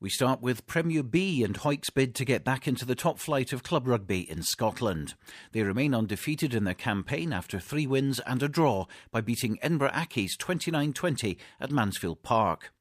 We start with Premier B and Hawick's bid to get back into the top flight of club rugby in Scotland. They remain undefeated in their campaign after 3 wins and a draw by beating Edinburgh Accies 29-20 at Mansfield Park.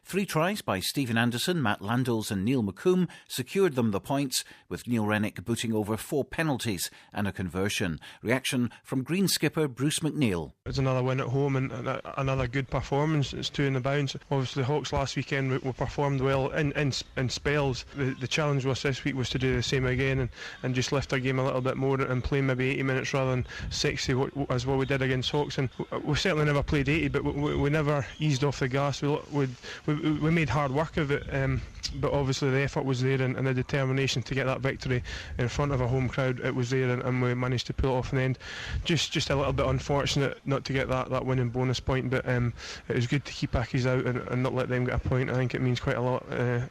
3 tries by Stephen Anderson, Matt Landels and Neil McComb secured them the points, with Neil Rennick booting over 4 penalties and a conversion. Reaction from Green skipper Bruce McNeil. It's another win at home and another good performance. It's 2 in the bounce. Obviously the Hawks last weekend we performed well in spells. The challenge was this week was to do the same again and just lift our game a little bit more and play maybe 80 minutes rather than 60 as what we did against Hawks. And we certainly never played 80, but we never eased off the gas. We made hard work of it, but obviously the effort was there and the determination to get that victory in front of a home crowd, it was there, and we managed to pull it off in the end. Just a little bit unfortunate not to get that winning bonus point, but it was good to keep Accies out and not let them get a point. I think it means quite a lot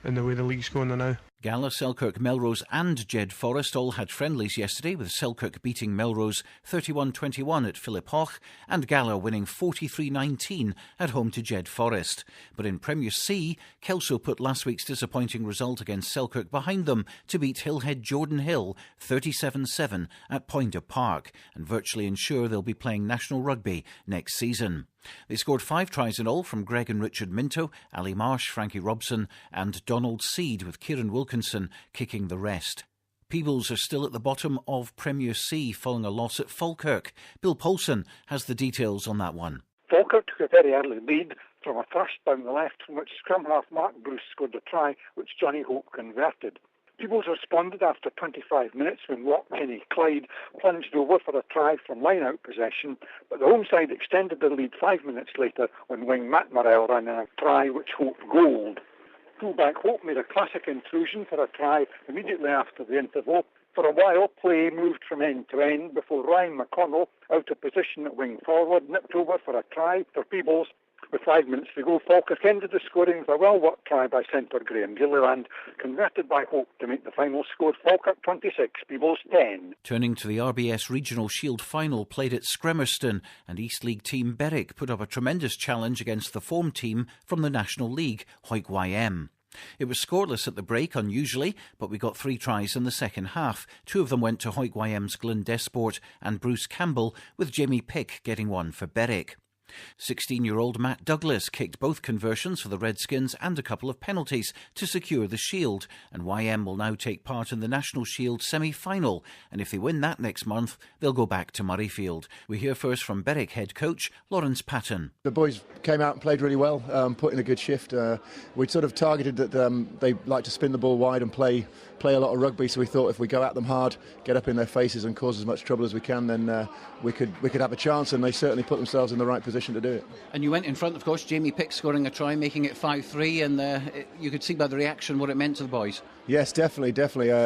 in the way the league's going now. Gala, Selkirk, Melrose and Jed Forest all had friendlies yesterday, with Selkirk beating Melrose 31-21 at Philip Hoch and Gala winning 43-19 at home to Jed Forest. But in Premier C, Kelso put last week's disappointing result against Selkirk behind them to beat Hillhead Jordan Hill 37-7 at Poynter Park and virtually ensure they'll be playing national rugby next season. They scored 5 tries in all from Greg and Richard Minto, Ali Marsh, Frankie Robson and Donald Seed, with Kieran Wilkinson kicking the rest. Peebles are still at the bottom of Premier C following a loss at Falkirk. Bill Paulson has the details on that one. Falkirk took a very early lead from a thrust down the left, from which scrum half Mark Bruce scored a try, which Johnny Hope converted. Peebles responded after 25 minutes when Loch Kenny Clyde plunged over for a try from line-out possession, but the home side extended the lead 5 minutes later when wing Matt Morrell ran a try which Hope goaled. Fullback Hope made a classic intrusion for a try immediately after the interval. For a while, play moved from end to end before Ryan McConnell, out of position at wing forward, nipped over for a try for Peebles. With 5 minutes to go, Falkirk ended the scoring with a well-worked try by centre Graham Gilliland, converted by Hope to make the final score Falkirk 26, Peebles 10. Turning to the RBS Regional Shield final played at Scremerston, and East League team Berwick put up a tremendous challenge against the form team from the National League, Hawick YM. It was scoreless at the break, unusually, but we got 3 tries in the second half. 2 of them went to Hawick YM's Glyn Desport and Bruce Campbell, with Jamie Pick getting 1 for Berwick. 16-year-old Matt Douglas kicked both conversions for the Redskins and a couple of penalties to secure the Shield, and YM will now take part in the National Shield semi-final, and if they win that next month, they'll go back to Murrayfield. We hear first from Berwick head coach Lawrence Patton. The boys came out and played really well, put in a good shift. We'd sort of targeted that they like to spin the ball wide and play a lot of rugby, so we thought if we go at them hard, get up in their faces and cause as much trouble as we can, then we could have a chance, and they certainly put themselves in the right position to do it. And you went in front, of course, Jamie Pick scoring a try, making it 5-3, and you could see by the reaction what it meant to the boys. Yes, definitely.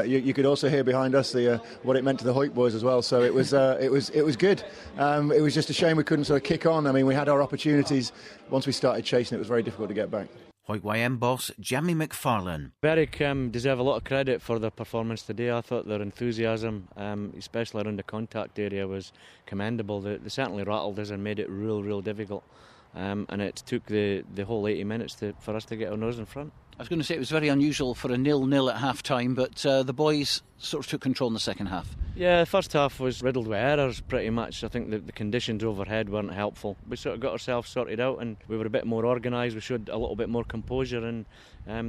You could also hear behind us what it meant to the Hawick boys as well. So it was good. It was just a shame we couldn't sort of kick on. I mean, we had our opportunities. Once we started chasing, it was very difficult to get back. Hawick YM boss Jamie McFarlane. Berwick deserve a lot of credit for their performance today. I thought their enthusiasm, especially around the contact area, was commendable. They certainly rattled us and made it real difficult. And it took the whole 80 minutes for us to get our nose in front. I was going to say it was very unusual for a 0-0 at half-time, but the boys sort of took control in the second half. Yeah, the first half was riddled with errors pretty much. I think the conditions overhead weren't helpful. We sort of got ourselves sorted out and we were a bit more organised. We showed a little bit more composure, and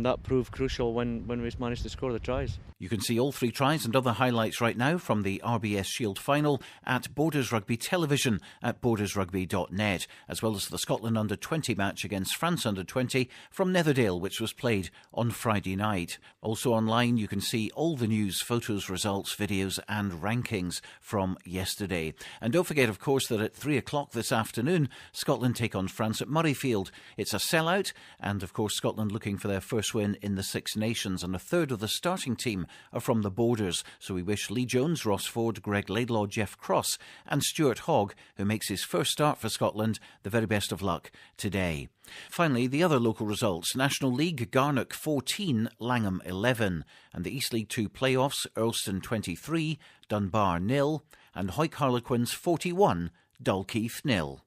that proved crucial when we managed to score the tries. You can see all 3 tries and other highlights right now from the RBS Shield final at Borders Rugby Television at bordersrugby.net, as well as the Scotland Under-20 match against France Under-20 from Netherdale, which was played on Friday night. Also online you can see all the news, photos, results, videos and rankings from yesterday. And don't forget, of course, that at 3 o'clock this afternoon, Scotland take on France at Murrayfield. It's a sellout, and of course Scotland looking for their first win in the Six Nations, and a third of the starting team are from the Borders. So we wish Lee Jones, Ross Ford, Greg Laidlaw, Jeff Cross and Stuart Hogg, who makes his first start for Scotland, the very best of luck today. Finally, the other local results. National League, Garnock 14, Langham 11. And the East League 2 playoffs, Earlston 23, Dunbar 0, and Hawick Harlequins 41, Dalkeith 0.